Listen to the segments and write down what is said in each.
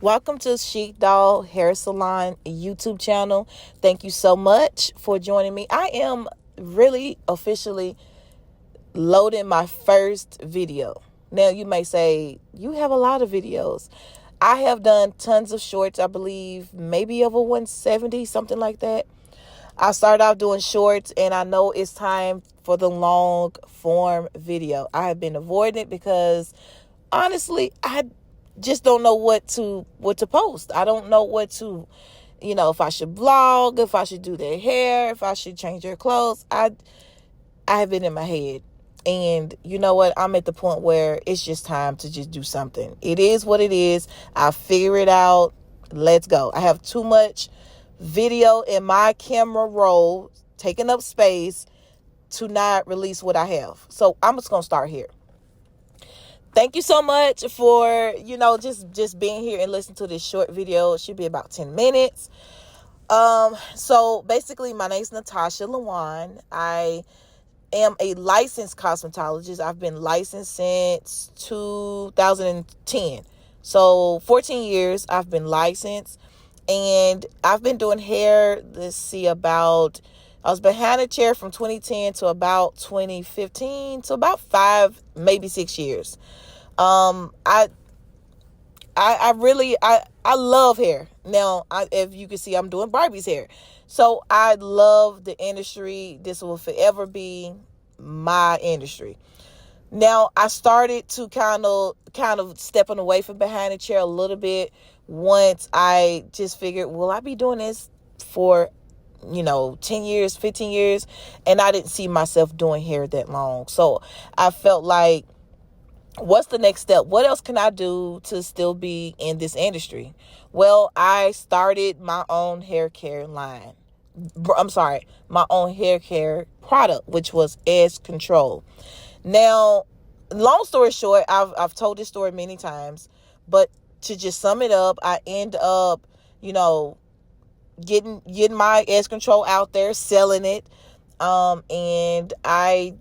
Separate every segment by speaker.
Speaker 1: Welcome to Chic Doll Hair Salon YouTube channel. Thank you so much for joining me. I am really officially loading my first video. Now, you may say, you have a lot of videos. I have done tons of shorts, I believe, maybe over 170, something like that. I started off doing shorts, and I know it's time for the long form video. I have been avoiding it because honestly, I just don't know what to post. I don't know what to, if I should vlog, if I should do their hair, if I should change their clothes. I have been in my head. And you know what? I'm at the point where it's just time to just do something. It is what it is. I figure it out. Let's go. I have too much video in my camera roll taking up space to not release what I have. So I'm just going to start here. Thank you so much for, just being here and listening to this short video. It should be about 10 minutes. So basically my name's Natasha Lawan. I am a licensed cosmetologist. I've been licensed since 2010. So 14 years I've been licensed, and I've been doing hair, I was behind a chair from 2010 to about 2015, so about 5, maybe 6 years. I really love hair. Now, if you can see, I'm doing Barbie's hair. So I love the industry. This will forever be my industry. Now, I started to kind of stepping away from behind the chair a little bit once I just figured, will I be doing this for 10 years, 15 years? And I didn't see myself doing hair that long. So I felt like, what's the next step? What else can I do to still be in this industry? Well, I started my own hair care line. My own hair care product, which was Edge Control. Now, long story short, I've told this story many times, but to just sum it up, I end up, getting my Edge Control out there, selling it, and I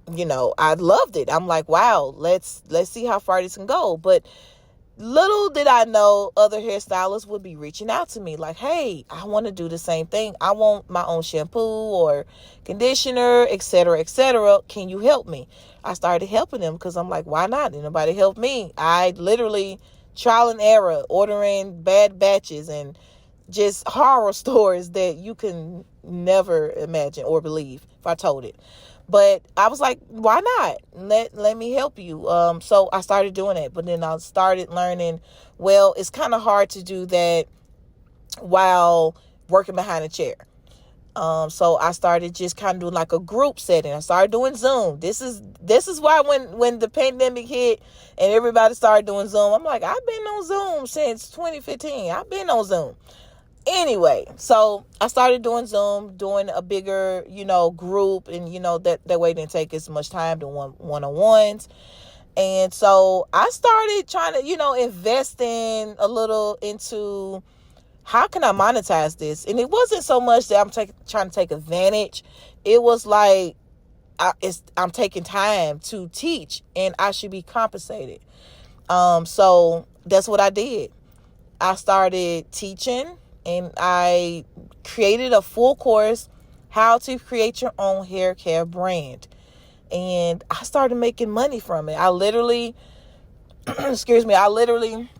Speaker 1: loved it. I'm like, wow, let's see how far this can go. But little did I know, other hairstylists would be reaching out to me like, hey, I want to do the same thing. I want my own shampoo or conditioner, etc., etc. Can you help me? I started helping them because I'm like, why not? Anybody help me? I literally trial and error, ordering bad batches and just horror stories that you can never imagine or believe if I told it. But I was like, why not? Let me help you. So I started doing it. But then I started learning, well, it's kind of hard to do that while working behind a chair. So I started just kind of doing like a group setting. I started doing Zoom. This is why when the pandemic hit and everybody started doing Zoom, I'm like, I've been on Zoom since 2015. I've been on Zoom. Anyway, so I started doing Zoom, doing a bigger, group, and, that way it didn't take as much time to one-on-ones. And so I started trying to, invest in a little into how can I monetize this? And it wasn't so much that I'm trying to take advantage. It was like, I'm taking time to teach and I should be compensated. So that's what I did. I started teaching, and I created a full course, how to create your own hair care brand. And I started making money from it. I literally, I literally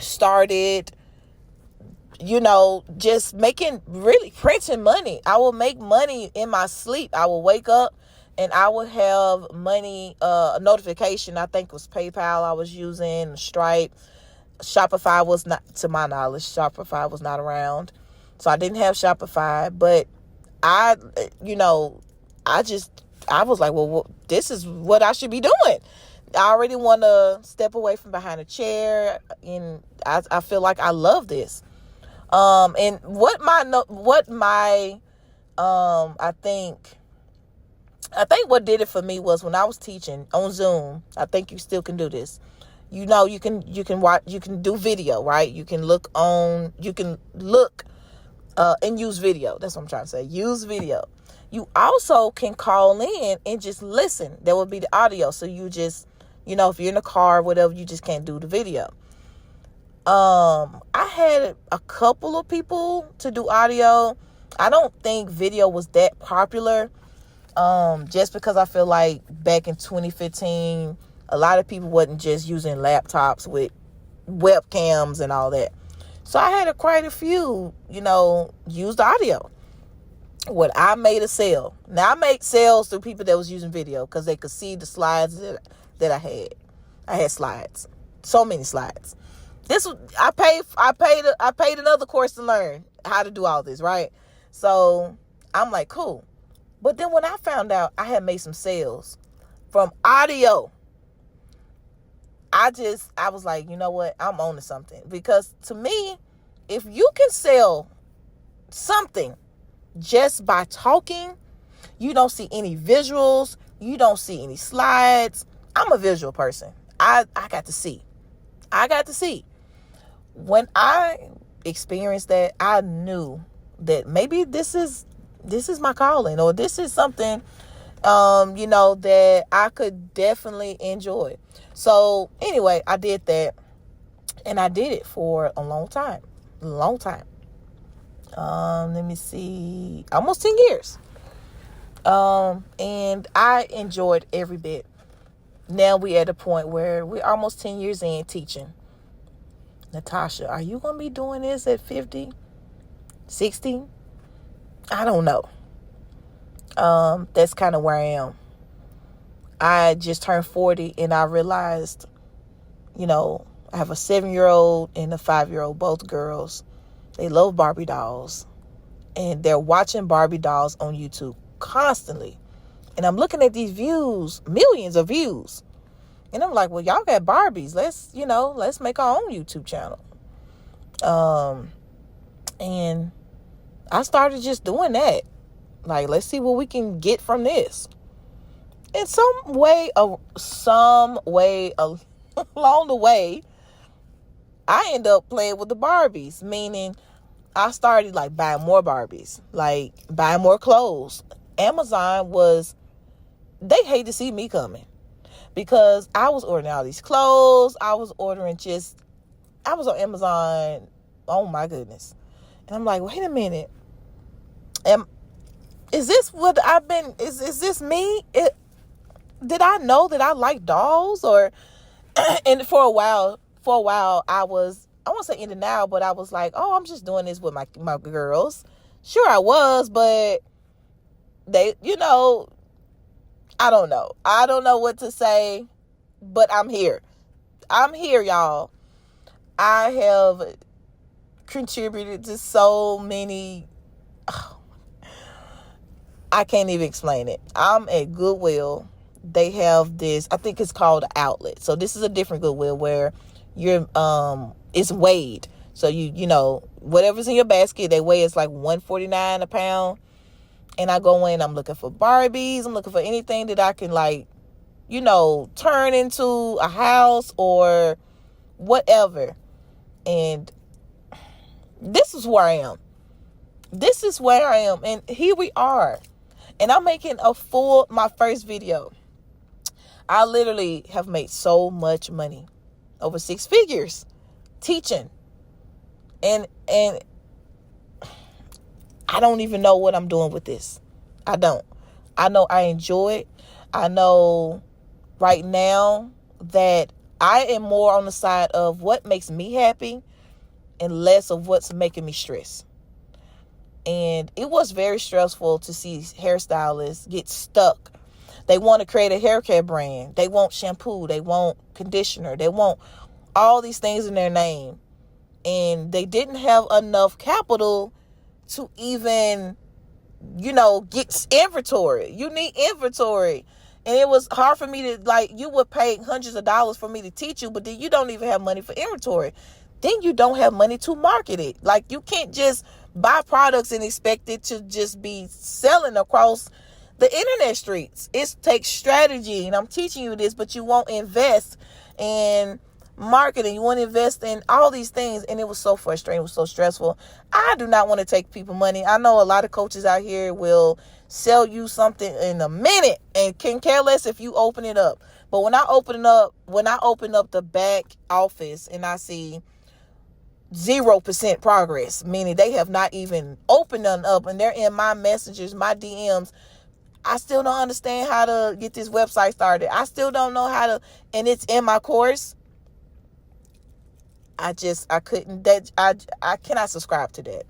Speaker 1: started, just printing money. I will make money in my sleep. I will wake up and I would have money, a notification. I think it was PayPal I was using, Stripe. Shopify was not, to my knowledge, Shopify was not around. So I didn't have Shopify, but I was like, well, this is what I should be doing. I already want to step away from behind a chair, and I feel like I love this. And I think what did it for me was when I was teaching on Zoom. I think you still can do this. You can watch, you can do video, right? You can look and use video. That's what I'm trying to say. Use video. You also can call in and just listen. That would be the audio. So you just, if you're in a car or whatever, you just can't do the video. I had a couple of people to do audio. I don't think video was that popular. Just because I feel like back in 2015, a lot of people wasn't just using laptops with webcams and all that. So I had quite a few, use the audio. When I made a sale. Now I make sales through people that was using video because they could see the slides that I had. I had slides. So many slides. I paid another course to learn how to do all this, right? So I'm like, cool. But then when I found out I had made some sales from audio, I was like, you know what? I'm on to something. Because to me, if you can sell something just by talking, you don't see any visuals, you don't see any slides. I'm a visual person. I got to see. When I experienced that, I knew that maybe this is my calling, or this is something that I could definitely enjoy. So anyway, I did that, and I did it for a long time. Let me see, almost 10 years. And I enjoyed every bit. Now we at a point where we're almost 10 years in teaching. Natasha, are you going to be doing this at 50, 60? I don't know. That's kind of where I am. I just turned 40 and I realized, I have a 7-year-old and a 5-year-old, both girls. They love Barbie dolls, and they're watching Barbie dolls on YouTube constantly. And I'm looking at these views, millions of views. And I'm like, well, y'all got Barbies. Let's make our own YouTube channel. And I started just doing that. Like, let's see what we can get from this. In some way along the way, I end up playing with the Barbies, meaning I started like buying more Barbies, like buying more clothes. Amazon they hate to see me coming because I was ordering all these clothes. I was on Amazon. Oh my goodness. And I'm like, wait a minute. Is this what I've been, is this me? Did I know that I like dolls? And for a while I won't say in denial, but I was like, oh, I'm just doing this with my girls. Sure I was, but they, I don't know. I don't know what to say, but I'm here. Y'all. I have contributed to so many, I can't even explain it. I'm at Goodwill. They have this, I think it's called Outlet. So this is a different Goodwill where it's weighed. So whatever's in your basket, they weigh, it's like $149 a pound. And I go in, I'm looking for Barbies. I'm looking for anything that I can turn into a house or whatever. And this is where I am. And here we are. And I'm making my first video. I literally have made so much money, over 6 figures, teaching. And I don't even know what I'm doing with this. I don't. I know I enjoy it. I know right now that I am more on the side of what makes me happy and less of what's making me stressed. And it was very stressful to see hairstylists get stuck. They want to create a hair care brand. They want shampoo. They want conditioner. They want all these things in their name. And they didn't have enough capital to even, get inventory. You need inventory. And it was hard for me to, you would pay hundreds of dollars for me to teach you, but then you don't even have money for inventory. Then you don't have money to market it. You can't just buy products and expect it to just be selling across the internet streets. It takes strategy, and I'm teaching you this, but you won't invest in marketing. You want to invest in all these things, and it was so frustrating. It was so stressful. I do not want to take people money. I know a lot of coaches out here will sell you something in a minute and can care less if you open it up. But when I open up the back office and I see 0% progress, meaning they have not even opened them up, and they're in my messages, my DMs. I still don't understand how to get this website started. I still don't know how to, and it's in my course. I couldn't, I cannot subscribe to that.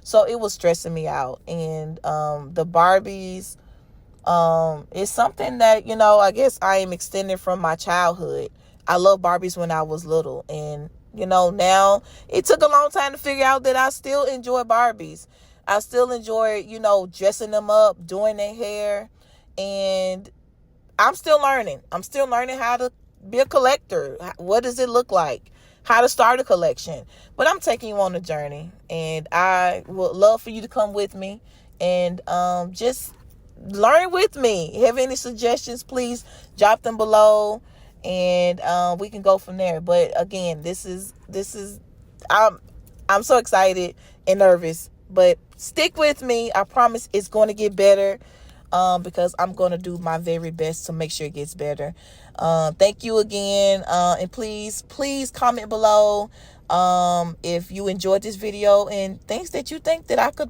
Speaker 1: So it was stressing me out. And the Barbies, it's something that, I guess I am extending from my childhood. I loved Barbies when I was little. And, now it took a long time to figure out that I still enjoy Barbies. I still enjoy, dressing them up, doing their hair. And I'm still learning. I'm still learning how to be a collector. What does it look like? How to start a collection. But I'm taking you on a journey. And I would love for you to come with me. And just learn with me. Have any suggestions, please drop them below, and we can go from there. But again, this is I'm so excited and nervous, but stick with me. I promise it's going to get better, because I'm going to do my very best to make sure it gets better. Thank you again, and please comment below if you enjoyed this video and things that you think that I could